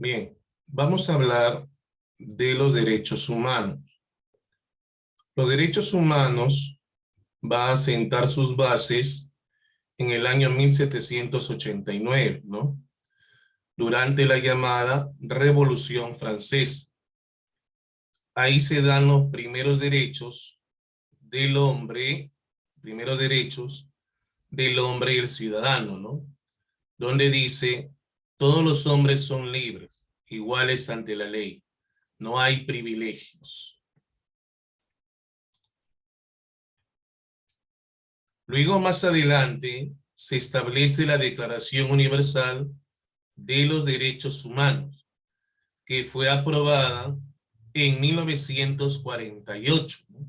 Bien, vamos a hablar de los derechos humanos. Los derechos humanos van a sentar sus bases en el año 1789, ¿no? Durante la llamada Revolución Francesa. Ahí se dan los primeros derechos del hombre, primeros derechos del hombre y el ciudadano, ¿no? Donde dice, todos los hombres son libres, iguales ante la ley. No hay privilegios. Luego, más adelante, se establece la Declaración Universal de los Derechos Humanos, que fue aprobada en 1948, ¿no?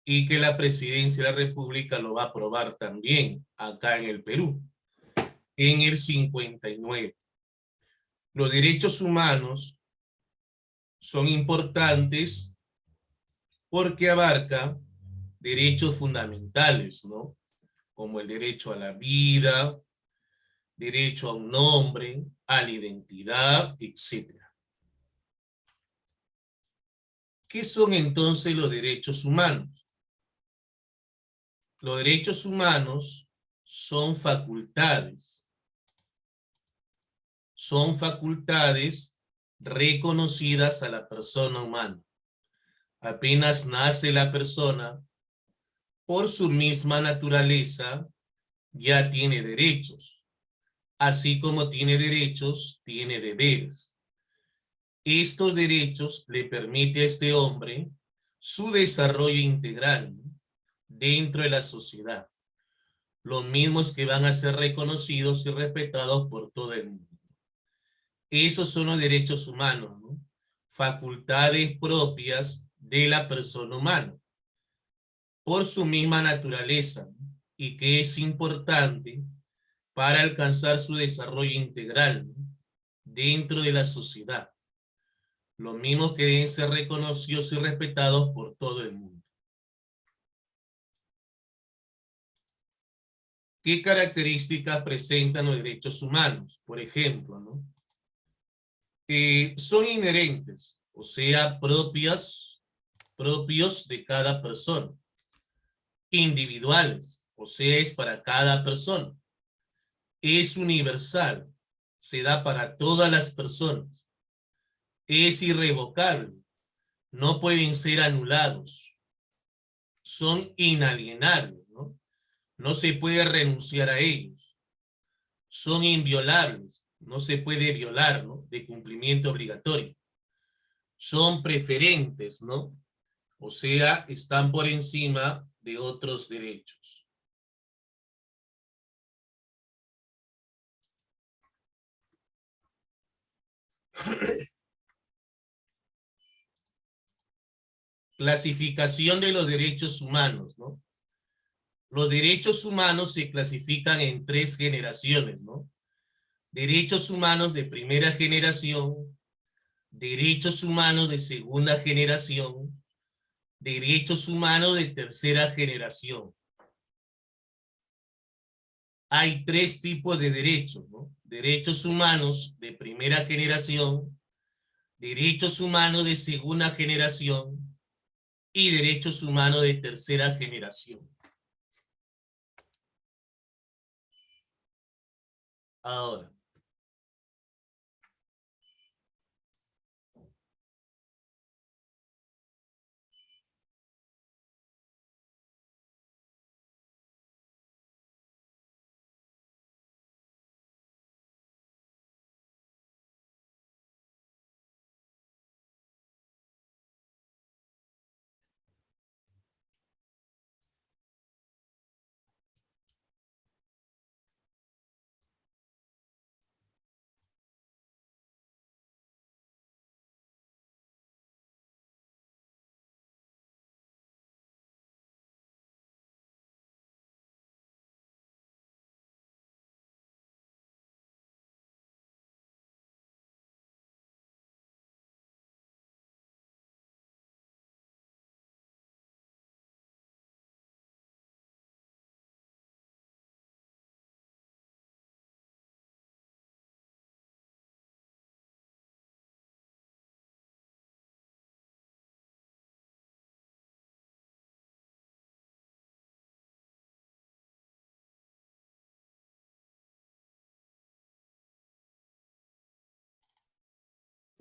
Y que la Presidencia de la República lo va a aprobar también acá en el Perú, en el 59. Los derechos humanos son importantes porque abarca derechos fundamentales, ¿no? Como el derecho a la vida, derecho a un nombre, a la identidad, etcétera. ¿Qué son entonces los derechos humanos? Los derechos humanos son facultades reconocidas a la persona humana. Apenas nace la persona, por su misma naturaleza, ya tiene derechos. Así como tiene derechos, tiene deberes. Estos derechos le permiten a este hombre su desarrollo integral, ¿no?, dentro de la sociedad. Los mismos que van a ser reconocidos y respetados por todo el mundo. Esos son los derechos humanos, ¿no? Facultades propias de la persona humana, por su misma naturaleza, ¿no?, y que es importante para alcanzar su desarrollo integral, ¿no?, dentro de la sociedad. Los mismos que deben ser reconocidos y respetados por todo el mundo. ¿Qué características presentan los derechos humanos? Por ejemplo, ¿no? Son inherentes, o sea, propios de cada persona. Individuales, o sea, es para cada persona. Es universal, se da para todas las personas. Es irrevocable, no pueden ser anulados. Son inalienables, ¿no? No se puede renunciar a ellos. Son inviolables, no se puede violar, ¿no?, de cumplimiento obligatorio. Son preferentes, ¿no? O sea, están por encima de otros derechos. Clasificación de los derechos humanos, ¿no? Los derechos humanos se clasifican en 3 generaciones, ¿no? Derechos humanos de primera generación, derechos humanos de segunda generación, derechos humanos de tercera generación. Hay 3 tipos de derechos, ¿no? Derechos humanos de primera generación, derechos humanos de segunda generación y derechos humanos de tercera generación. Ahora,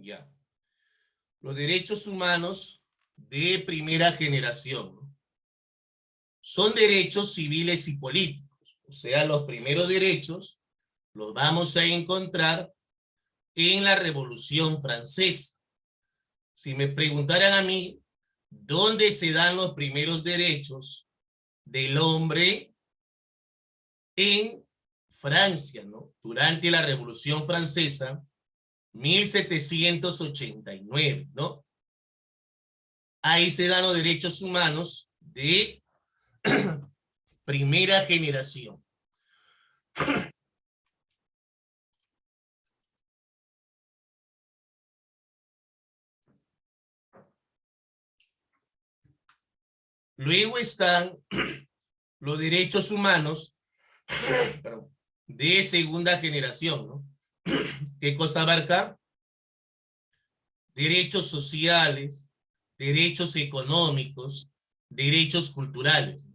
Ya. Los derechos humanos de primera generación, ¿no? Son derechos civiles y políticos. O sea, los primeros derechos los vamos a encontrar en la Revolución Francesa. Si me preguntaran a mí, ¿dónde se dan los primeros derechos del hombre? En Francia, ¿no? Durante la Revolución Francesa, 1789, ¿no? Ahí se dan los derechos humanos de primera generación. Luego están los derechos humanos de segunda generación, ¿no? ¿Qué cosa abarca? Derechos sociales, derechos económicos, derechos culturales.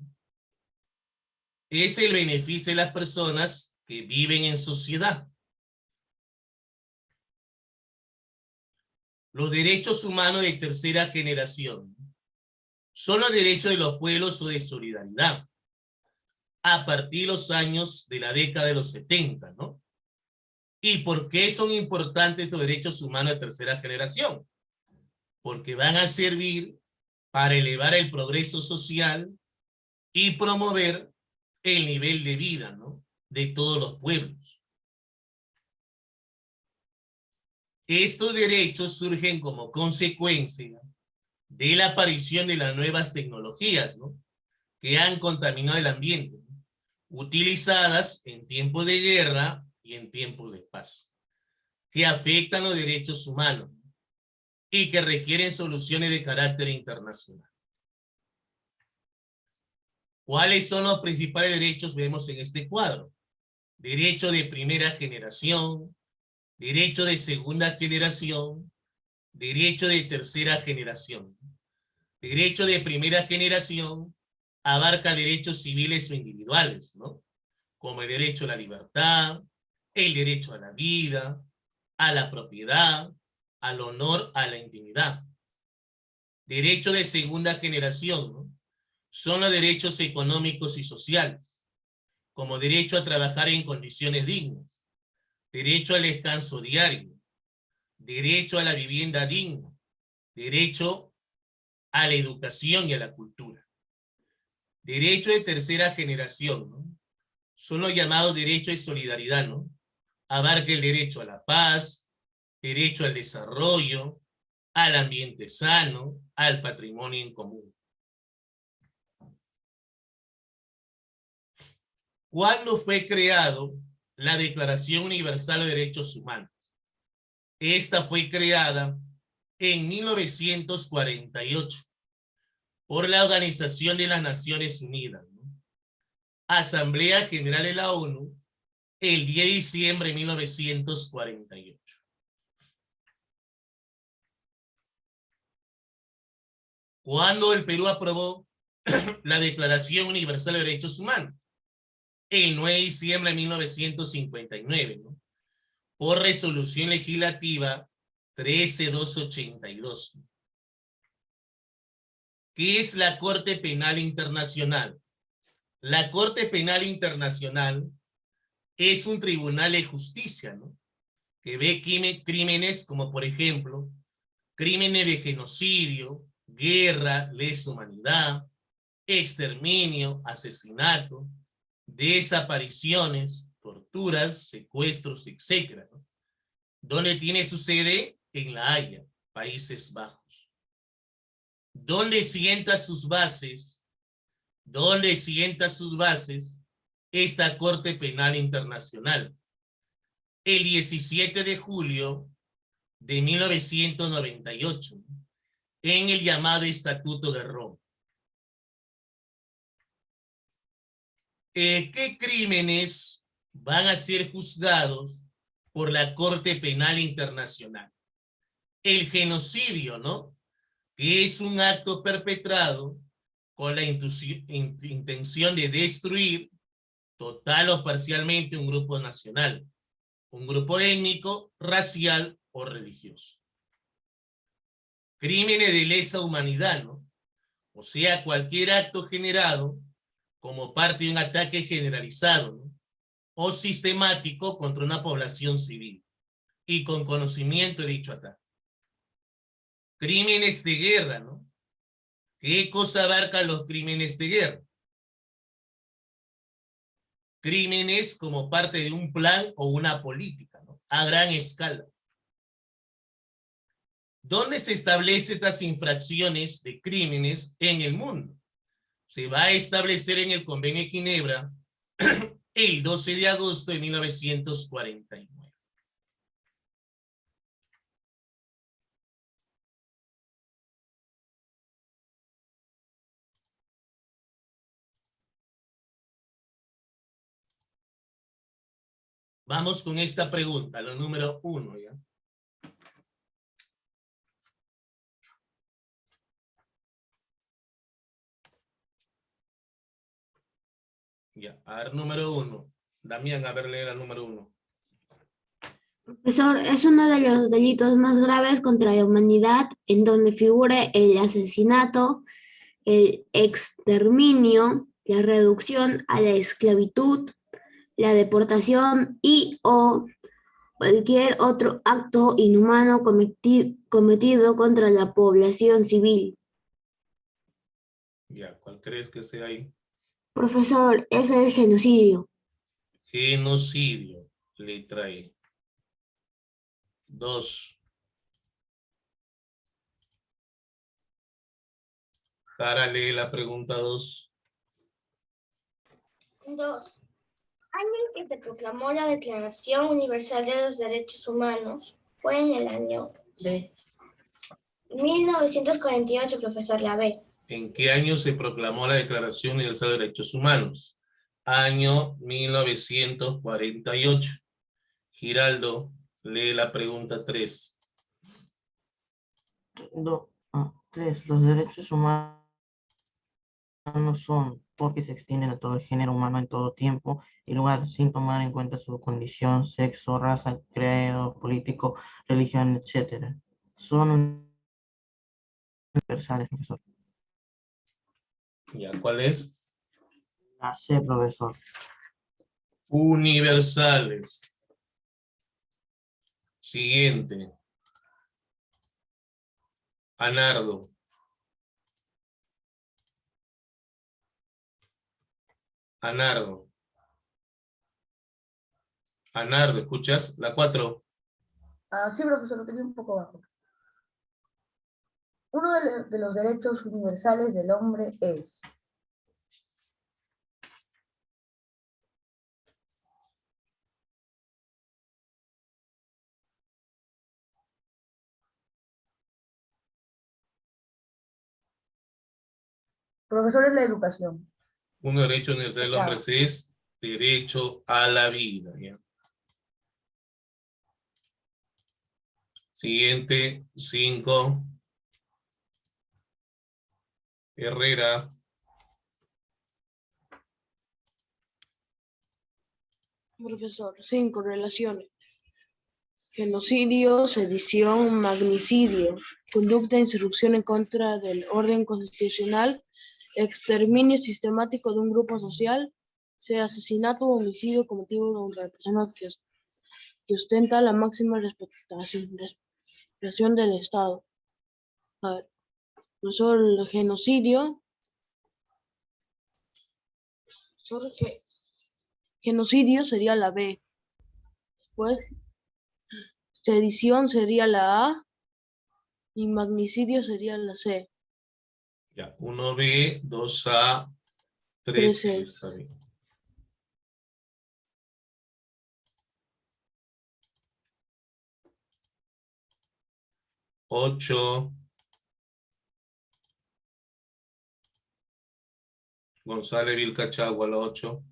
Es el beneficio de las personas que viven en sociedad. Los derechos humanos de tercera generación son los derechos de los pueblos o de solidaridad a partir de los años de la década de los 70, ¿no? ¿Y por qué son importantes estos derechos humanos de tercera generación? Porque van a servir para elevar el progreso social y promover el nivel de vida, ¿no? De todos los pueblos. Estos derechos surgen como consecuencia de la aparición de las nuevas tecnologías, ¿no? Que han contaminado el ambiente, ¿no? Utilizadas en tiempos de guerra y en tiempos de paz, que afectan los derechos humanos y que requieren soluciones de carácter internacional. ¿Cuáles son los principales derechos? Vemos en este cuadro. Derecho de primera generación, derecho de segunda generación, derecho de tercera generación. Derecho de primera generación abarca derechos civiles o individuales, ¿no? Como el derecho a la libertad, el derecho a la vida, a la propiedad, al honor, a la intimidad. Derecho de segunda generación, ¿no? Son los derechos económicos y sociales, como derecho a trabajar en condiciones dignas, derecho al descanso diario, derecho a la vivienda digna, derecho a la educación y a la cultura. Derecho de tercera generación, ¿no? Son los llamados derechos de solidaridad, ¿no? Abarca el derecho a la paz, derecho al desarrollo, al ambiente sano, al patrimonio en común. ¿Cuándo fue creado la Declaración Universal de Derechos Humanos? Esta fue creada en 1948 por la Organización de las Naciones Unidas, ¿no? Asamblea General de la ONU, el 10 de diciembre de 1948. ¿Cuándo el Perú aprobó la Declaración Universal de Derechos Humanos? El 9 de diciembre de 1959, ¿no? Por resolución legislativa 13282. ¿Qué es la Corte Penal Internacional? La Corte Penal Internacional es un tribunal de justicia, ¿no? Que ve crímenes como, por ejemplo, crímenes de genocidio, guerra, lesa humanidad, exterminio, asesinato, desapariciones, torturas, secuestros, etc., ¿no? ¿Dónde tiene su sede? En La Haya, Países Bajos. ¿Dónde sienta sus bases? ¿Dónde sienta sus bases esta Corte Penal Internacional? El 17 de julio de 1998, en el llamado Estatuto de Roma. ¿Qué crímenes van a ser juzgados por la Corte Penal Internacional? El genocidio, ¿no? Que es un acto perpetrado con la intención de destruir total o parcialmente un grupo nacional, un grupo étnico, racial o religioso. crímenes de lesa humanidad, ¿no? O sea, cualquier acto generado como parte de un ataque generalizado, ¿no? O sistemático contra una población civil y con conocimiento de dicho ataque. Crímenes de guerra, ¿no? ¿Qué cosa abarcan los crímenes de guerra? Crímenes como parte de un plan o una política, ¿no? A gran escala. ¿Dónde se establecen estas infracciones de crímenes en el mundo? Se va a establecer en el Convenio de Ginebra el 12 de agosto de 1949. Vamos con esta pregunta, lo número 1, ¿ya? Ya, a ver, número 1. Damián, a ver, lee la número 1. Profesor, es uno de los delitos más graves contra la humanidad en donde figure el asesinato, el exterminio, la reducción a la esclavitud, la deportación y o cualquier otro acto inhumano cometido contra la población civil. Ya, ¿cuál crees que sea ahí? Profesor, es el genocidio. Genocidio, letra E. 2. Jara, lee la pregunta 2. 2. Año en que se proclamó la Declaración Universal de los Derechos Humanos fue en el año de 1948, profesor Lavé. ¿En qué año se proclamó la Declaración Universal de Derechos Humanos? Año 1948. Giraldo, lee la pregunta 3. 3. Los derechos humanos son porque se extienden a todo el género humano en todo tiempo y lugar sin tomar en cuenta su condición, sexo, raza, credo político, religión, etc. Son universales, profesor. ¿Ya cuál es? La C, profesor. Universales. Siguiente. Anardo. Anardo. Anardo, ¿escuchas? La 4. Sí, profesor, lo tenía un poco bajo. Uno de los derechos universales del hombre es profesor, es la educación. Un derecho universal del hombre es derecho a la vida. ¿Ya? Siguiente, 5. Herrera. Profesor, 5. Relaciones. Genocidio, sedición, magnicidio, conducta de insurrección en contra del orden constitucional, exterminio sistemático de un grupo social, sea asesinato o homicidio cometido contra la persona que ostenta la máxima respetación del Estado. A ver, profesor, el genocidio, genocidio sería la B. Después, sedición sería la A y magnicidio sería la C. Ya, 1B, 2A, 3C. 3C. Está bien. Ocho. González Vilcachagua, la 8.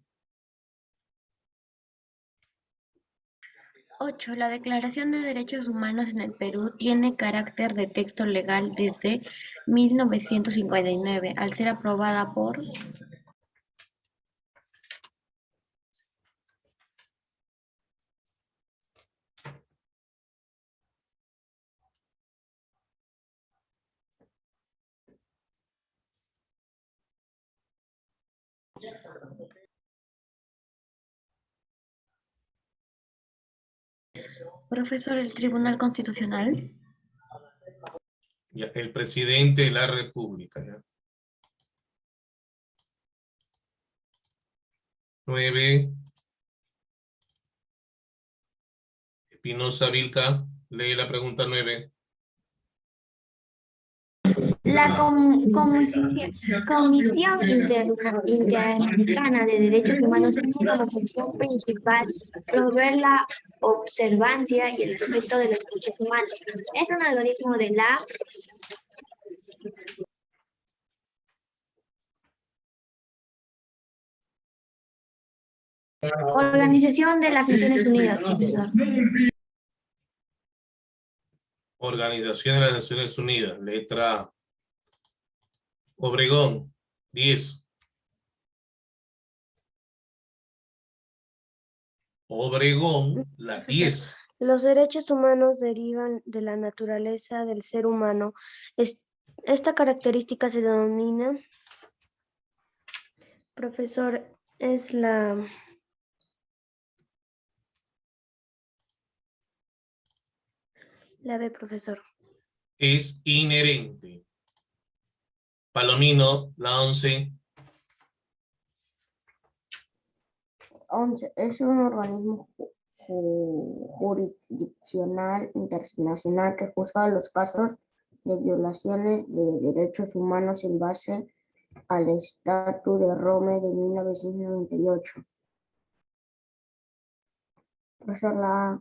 8. La Declaración de Derechos Humanos en el Perú tiene carácter de texto legal desde 1959, al ser aprobada por Profesor, el Tribunal Constitucional. Ya, el presidente de la República. ¿Ya? 9. Espinosa Vilca, lee la pregunta 9. La Comisión Interamericana de Derechos Humanos tiene como función principal promover la observancia y el respeto de los derechos humanos. Es un organismo de la Organización de las Naciones Unidas, profesor. Organización de las Naciones Unidas, letra A. Obregón, 10. Obregón, la 10. Los derechos humanos derivan de la naturaleza del ser humano. Esta característica se denomina, profesor, es la B, profesor. Es inherente. Palomino, la 11. 11. Es un organismo jurisdiccional internacional que juzga los casos de violaciones de derechos humanos en base al Estatuto de Roma de 1998. Profesor, la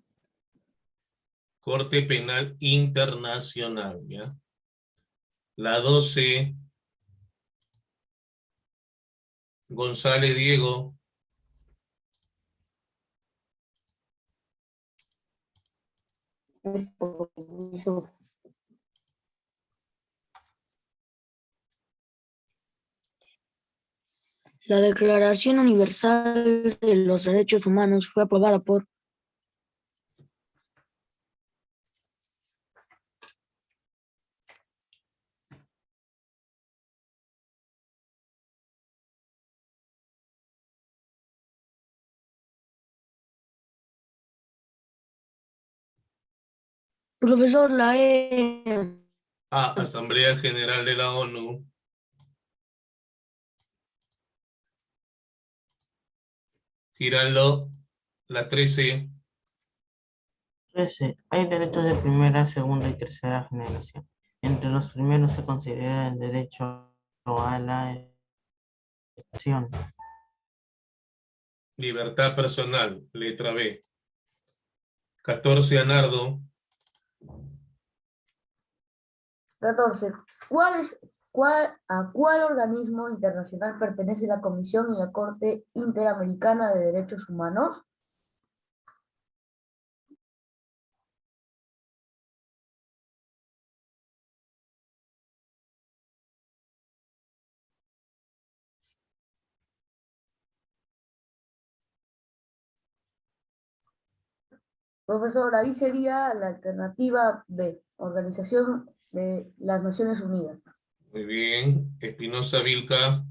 Corte Penal Internacional, ¿ya? La 12. González Diego. La Declaración Universal de los Derechos Humanos fue aprobada por profesor, la E. Asamblea General de la ONU. Giraldo, la 13. 13. Hay derechos de primera, segunda y tercera generación. Entre los primeros se considera el derecho a la educación. Libertad personal, letra B. 14, Anardo. 14. ¿A cuál organismo internacional pertenece la Comisión y la Corte Interamericana de Derechos Humanos? Profesor, ahí sería la alternativa B, Organización de las Naciones Unidas. Muy bien. Espinosa Vilca.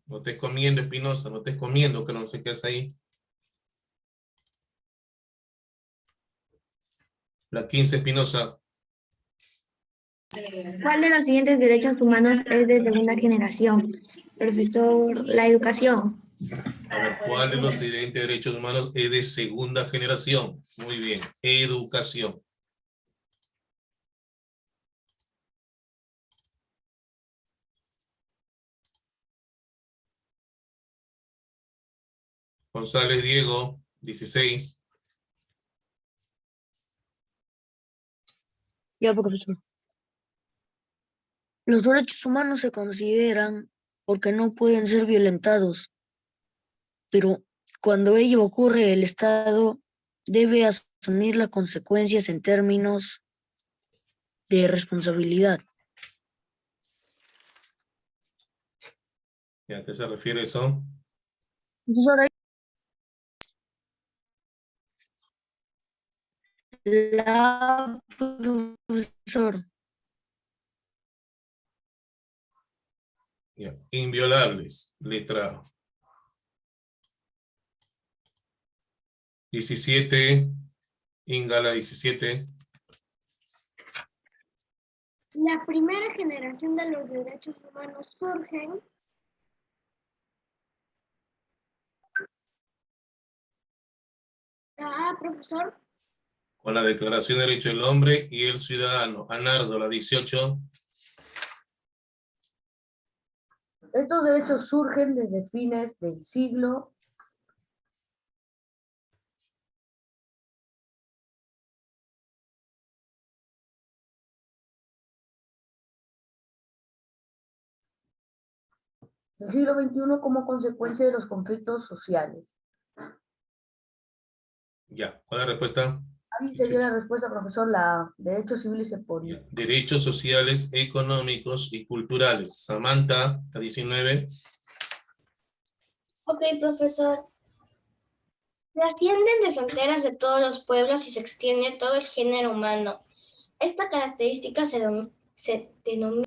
No estés comiendo, Espinosa, no estés comiendo, que no sé qué es ahí. La 15, Espinosa. ¿Cuál de los siguientes derechos humanos es de segunda generación? Profesor, la educación. A ver, ¿cuál de los siguientes derechos humanos es de segunda generación? Muy bien. Educación. González Diego, 16. Ya, profesor. Los derechos humanos se consideran porque no pueden ser violentados, pero cuando ello ocurre, el Estado debe asumir las consecuencias en términos de responsabilidad. ¿Y a qué se refiere eso? Profesor, la profesor. Ya. Inviolables, letra A. 17. Inga, la 17. La primera generación de los derechos humanos surgen profesor. Con la Declaración de Derechos del Hombre y el Ciudadano. Anardo, la 18. Estos derechos surgen desde fines del siglo XXI como consecuencia de los conflictos sociales. Ya, ¿cuál es la respuesta? Ahí sería la respuesta, profesor, la derechos civiles y políticos. Derechos sociales, económicos y culturales. Samantha, la 19. Ok, profesor. Trascienden de fronteras de todos los pueblos y se extiende a todo el género humano. Esta característica se denomina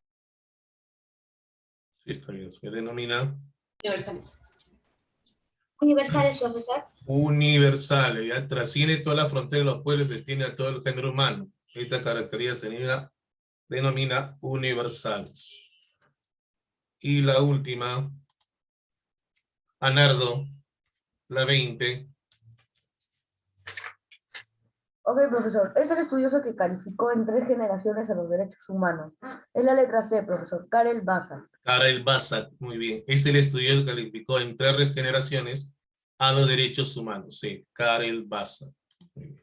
Sí, está bien, se denomina universales, profesor. universales. Ya trasciende toda la frontera de los pueblos y se extiende a todo el género humano. Esta característica se denomina universales. Y la última, Anardo, la 20. Ok, profesor. Es el estudioso que calificó en 3 generaciones a los derechos humanos. Es la letra C, profesor. Karel Basak. Karel Basak, muy bien. Es el estudioso que calificó en 3 generaciones a los derechos humanos. Sí, Karel Basak. Muy bien.